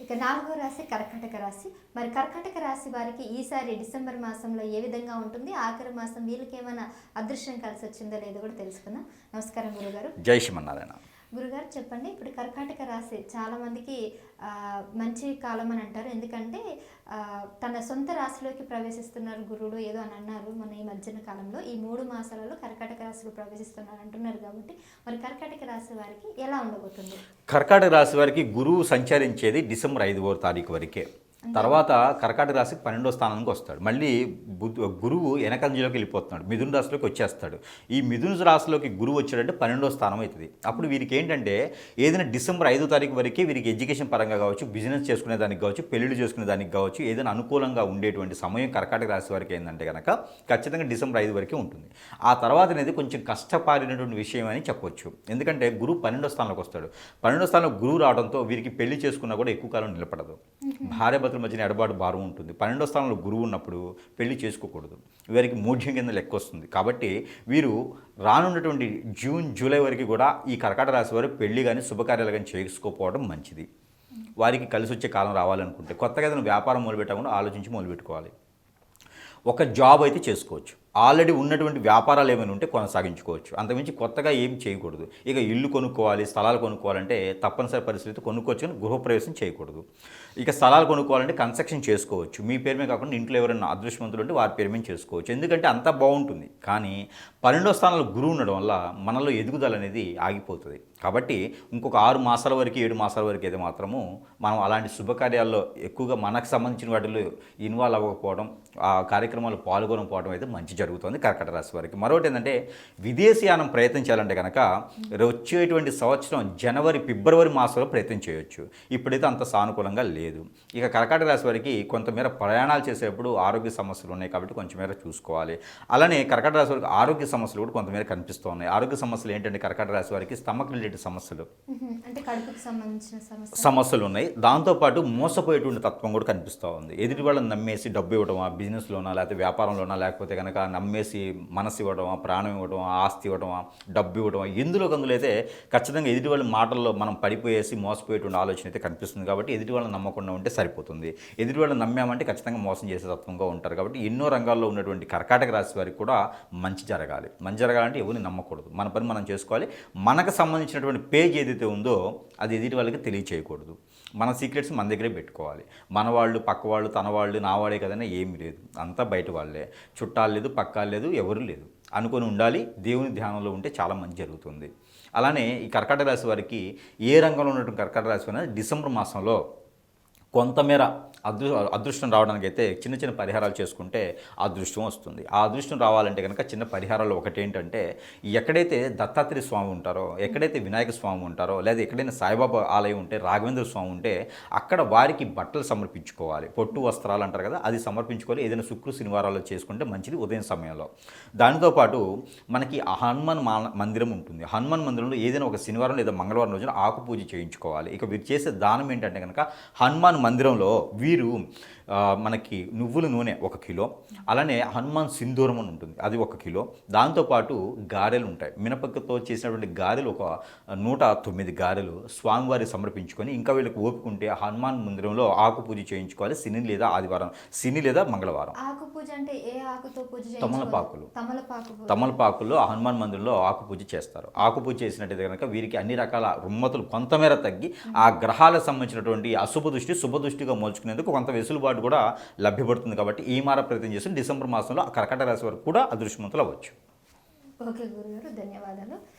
ఇక నాలుగో రాశి కర్కాటక రాశి. మరి కర్కాటక రాశి వారికి ఈసారి డిసెంబర్ మాసంలో ఏ విధంగా ఉంటుంది? ఆఖరి మాసం వీళ్ళకి ఏమైనా అదృష్టం కలిసి వచ్చిందో లేదో కూడా తెలుసుకుందాం. నమస్కారం గురుగారు. జై శ్రీమన్నారాయణ. గురుగారు చెప్పండి, ఇప్పుడు కర్కాటక రాశి చాలామందికి మంచి కాలం అని అంటారు. ఎందుకంటే తన సొంత రాశిలోకి ప్రవేశిస్తున్నారు గురుడు ఏదో అని అన్నారు మన ఈ మధ్యన కాలంలో. ఈ 3 మాసాలలో కర్కాటక రాశిలో ప్రవేశిస్తున్నారు అంటున్నారు కాబట్టి మరి కర్కాటక రాశి వారికి ఎలా ఉండబోతుంది? కర్కాటక రాశి వారికి గురువు సంచరించేది డిసెంబర్ 5వ తారీఖు వరకే. తర్వాత కర్కాటక రాశికి 12వ స్థానానికి వస్తాడు. మళ్ళీ గురువు వెనకంజలోకి వెళ్ళిపోతున్నాడు, మిథున రాశిలోకి వచ్చేస్తాడు. ఈ మిథున రాశిలోకి గురువు వచ్చాడంటే 12వ స్థానం అవుతుంది. అప్పుడు వీరికి ఏంటంటే ఏదైనా డిసెంబర్ 5వ తారీఖు వరకే వీరికి ఎడ్యుకేషన్ పరంగా కావచ్చు, బిజినెస్ చేసుకునే దానికి కావచ్చు, పెళ్లిళ్ళు చేసుకునే దానికి కావచ్చు, ఏదైనా అనుకూలంగా ఉండేటువంటి సమయం కర్కాటక రాశి వారికి ఏంటంటే కనుక ఖచ్చితంగా డిసెంబర్ 5 వరకే ఉంటుంది. ఆ తర్వాత అనేది కొంచెం కష్టపాడినటువంటి విషయం అని చెప్పొచ్చు. ఎందుకంటే గురువు 12వ స్థానంలోకి వస్తాడు. 12వ స్థానంలో గురువు రావడంతో వీరికి పెళ్లి చేసుకున్నా కూడా ఎక్కువ కాలం నిలబడదు. భార్య మధ్యన ఎడబాటు భారం ఉంటుంది. 12వ స్థానంలో గురువు ఉన్నప్పుడు పెళ్లి చేసుకోకూడదు. వీరికి మూఢ్యం కింద లెక్క వస్తుంది. కాబట్టి వీరు రానున్నటువంటి జూన్ జూలై వరకు కూడా ఈ కర్కాటక రాశి వారు పెళ్లి కానీ శుభకార్యాలు కానీ చేసుకోకపోవడం మంచిది. వారికి కలిసి వచ్చే కాలం రావాలనుకుంటే కొత్తగా ఏదైనా వ్యాపారం మొదలుపెట్టకుండా ఆలోచించి మొదలుపెట్టుకోవాలి. ఒక జాబ్ అయితే చేసుకోవచ్చు. ఆల్రెడీ ఉన్నటువంటి వ్యాపారాలు ఏమైనా ఉంటే కొనసాగించుకోవచ్చు. అంతకుమించి కొత్తగా ఏం చేయకూడదు. ఇక ఇల్లు కొనుక్కోవాలి, స్థలాలు కొనుక్కోవాలంటే తప్పనిసరి పరిస్థితి కొనుక్కోవచ్చు, కానీ గృహప్రవేశం చేయకూడదు. ఇక స్థలాలు కొనుక్కోవాలంటే కన్స్ట్రక్షన్ చేసుకోవచ్చు. మీ పేరు మీద కాకుండా ఇంట్లో ఎవరైనా అదృష్టవంతులు ఉంటే వారి పేరు మీద చేసుకోవచ్చు. ఎందుకంటే అంతా బాగుంటుంది. కానీ 12వ స్థానంలో గురువు ఉండడం వల్ల మనలో ఎదుగుదల అనేది ఆగిపోతుంది. కాబట్టి ఇంకొక 6 మాసాల వరకు 7 మాసాల వరకు అయితే మాత్రము మనం అలాంటి శుభకార్యాల్లో ఎక్కువగా మనకు సంబంధించిన వాటిలో ఇన్వాల్వ్ అవ్వకపోవడం, ఆ కార్యక్రమాలు పాల్గొనకపోవడం అయితే మంచి జరుగుతుంది కర్కాటక రాశి వారికి. మరొకటి ఏంటంటే విదేశీయానం ప్రయత్నం చేయాలంటే కనుక వచ్చేటువంటి సంవత్సరం జనవరి ఫిబ్రవరి మాసంలో ప్రయత్నం చేయొచ్చు. ఇప్పుడైతే అంత సానుకూలంగా లేదు. ఇక కర్కాటక రాశి వారికి కొంతమేర ప్రయాణాలు చేసేటప్పుడు ఆరోగ్య సమస్యలు ఉన్నాయి కాబట్టి కొంచెం మేర చూసుకోవాలి. అలానే కర్కాటక రాశి వారికి ఆరోగ్య సమస్యలు కూడా కొంతమేర కనిపిస్తూ ఉన్నాయి. ఆరోగ్య సమస్యలు ఏంటంటే కర్కాటక రాశి వారికి స్టమక్ రిలేటెడ్ సమస్యలు, అంటే కడుపుకి సంబంధించిన సమస్యలు ఉన్నాయి. దాంతోపాటు మోసపోయేటువంటి తత్వం కూడా కనిపిస్తూ ఉంది. ఎదుటి వాళ్ళని నమ్మేసి డబ్బు ఇవ్వడమా, బిజినెస్లోనా లేకపోతే వ్యాపారంలోనా, లేకపోతే కనుక నమ్మేసి మనసు ఇవ్వడమా, ప్రాణం ఇవ్వడమా, ఆస్తి ఇవ్వడమా, డబ్బు ఇవ్వడమా, ఎందులో కందులో అయితే ఖచ్చితంగా ఎదుటి వాళ్ళ మాటల్లో మనం పడిపోయేసి మోసపోయేటువంటి ఆలోచన అయితే కనిపిస్తుంది. కాబట్టి ఎదుటి వాళ్ళని నమ్మకుండా ఉంటే సరిపోతుంది. ఎదుటి వాళ్ళని నమ్మామంటే ఖచ్చితంగా మోసం చేసే తత్వంగా ఉంటారు. కాబట్టి ఎన్నో రంగాల్లో ఉన్నటువంటి కర్కాటక రాశి వారికి కూడా మంచి జరగాలి. మంచి జరగాలంటే ఎవరిని నమ్మకూడదు. మన పని మనం చేసుకోవాలి. మనకు సంబంధించినటువంటి పేజ్ ఏదైతే ఉందో అది ఎదుటి వాళ్ళకి తెలియచేయకూడదు. మన సీక్రెట్స్ మన దగ్గరే పెట్టుకోవాలి. మన వాళ్ళు, పక్క వాళ్ళు, తన వాళ్ళు, నా వాడే కదన్నా ఏమీ లేదు. అంతా బయట వాళ్ళే. చుట్టాలు లేదు, పక్కాలు లేదు, ఎవరు లేదు అనుకొని ఉండాలి. దేవుని ధ్యానంలో ఉంటే చాలా మంచి జరుగుతుంది. అలానే ఈ కర్కాటక రాశి వారికి ఏ రంగంలో ఉన్నటువంటి కర్కాటక రాశి వారికి డిసెంబర్ మాసంలో కొంతమేర అదృష్టం రావడానికి అయితే చిన్న చిన్న పరిహారాలు చేసుకుంటే అదృష్టం వస్తుంది. ఆ అదృష్టం రావాలంటే కనుక చిన్న పరిహారాలు ఒకటి ఏంటంటే, ఎక్కడైతే దత్తాత్రేయ స్వామి ఉంటారో, ఎక్కడైతే వినాయక స్వామి ఉంటారో, లేదా ఎక్కడైనా సాయిబాబా ఆలయం ఉంటే, రాఘవేంద్ర స్వామి ఉంటే అక్కడ వారికి బట్టలు సమర్పించుకోవాలి. పొట్టు వస్త్రాలు అంటారు కదా, అది సమర్పించుకోవాలి. ఏదైనా శుక్ర శనివారాలు చేసుకుంటే మంచిది ఉదయం సమయంలో. దానితోపాటు మనకి హనుమాన్ మందిరం ఉంటుంది. హనుమాన్ మందిరంలో ఏదైనా ఒక శనివారం లేదా మంగళవారం రోజున ఆకు పూజ చేయించుకోవాలి. ఇక వీరు చేసే దానం ఏంటంటే కనుక హనుమాన్ మందిరంలో వీరు మనకి నువ్వుల నూనె 1 కిలో, అలానే హనుమాన్ సింధూరం అని ఉంటుంది అది 1 కిలో, దాంతోపాటు గారెలు ఉంటాయి. మినపక్కతో చేసినటువంటి గారెలు ఒక 109 గారెలు స్వామివారికి సమర్పించుకొని, ఇంకా వీళ్ళకి ఓపిక ఉంటే హనుమాన్ మందిరంలో ఆకు పూజ చేయించుకోవాలి. శని లేదా ఆదివారం, శని లేదా మంగళవారం. ఆకు పూజ అంటే ఏ ఆకుతో పూజ? తమలపాకుల్లో హనుమాన్ మందిరంలో ఆకు పూజ చేస్తారు. ఆకు పూజ చేసినట్టయితే కనుక వీరికి అన్ని రకాల రుమ్మతులు కొంతమేర తగ్గి ఆ గ్రహాలకు సంబంధించినటువంటి అశుభ దృష్టి శుభ దృష్టిగా మోల్చుకునేందుకు కొంత వెసులుబాటు కూడా లభ్యపడుతుంది. కాబట్టి ఈ మార ప్రయత్నం చేసి డిసెంబర్ మాసంలో కర్కాటక రాశి వారు కూడా అదృష్టవంతులు అవ్వచ్చు. ఓకే గురుగారు, ధన్యవాదాలు.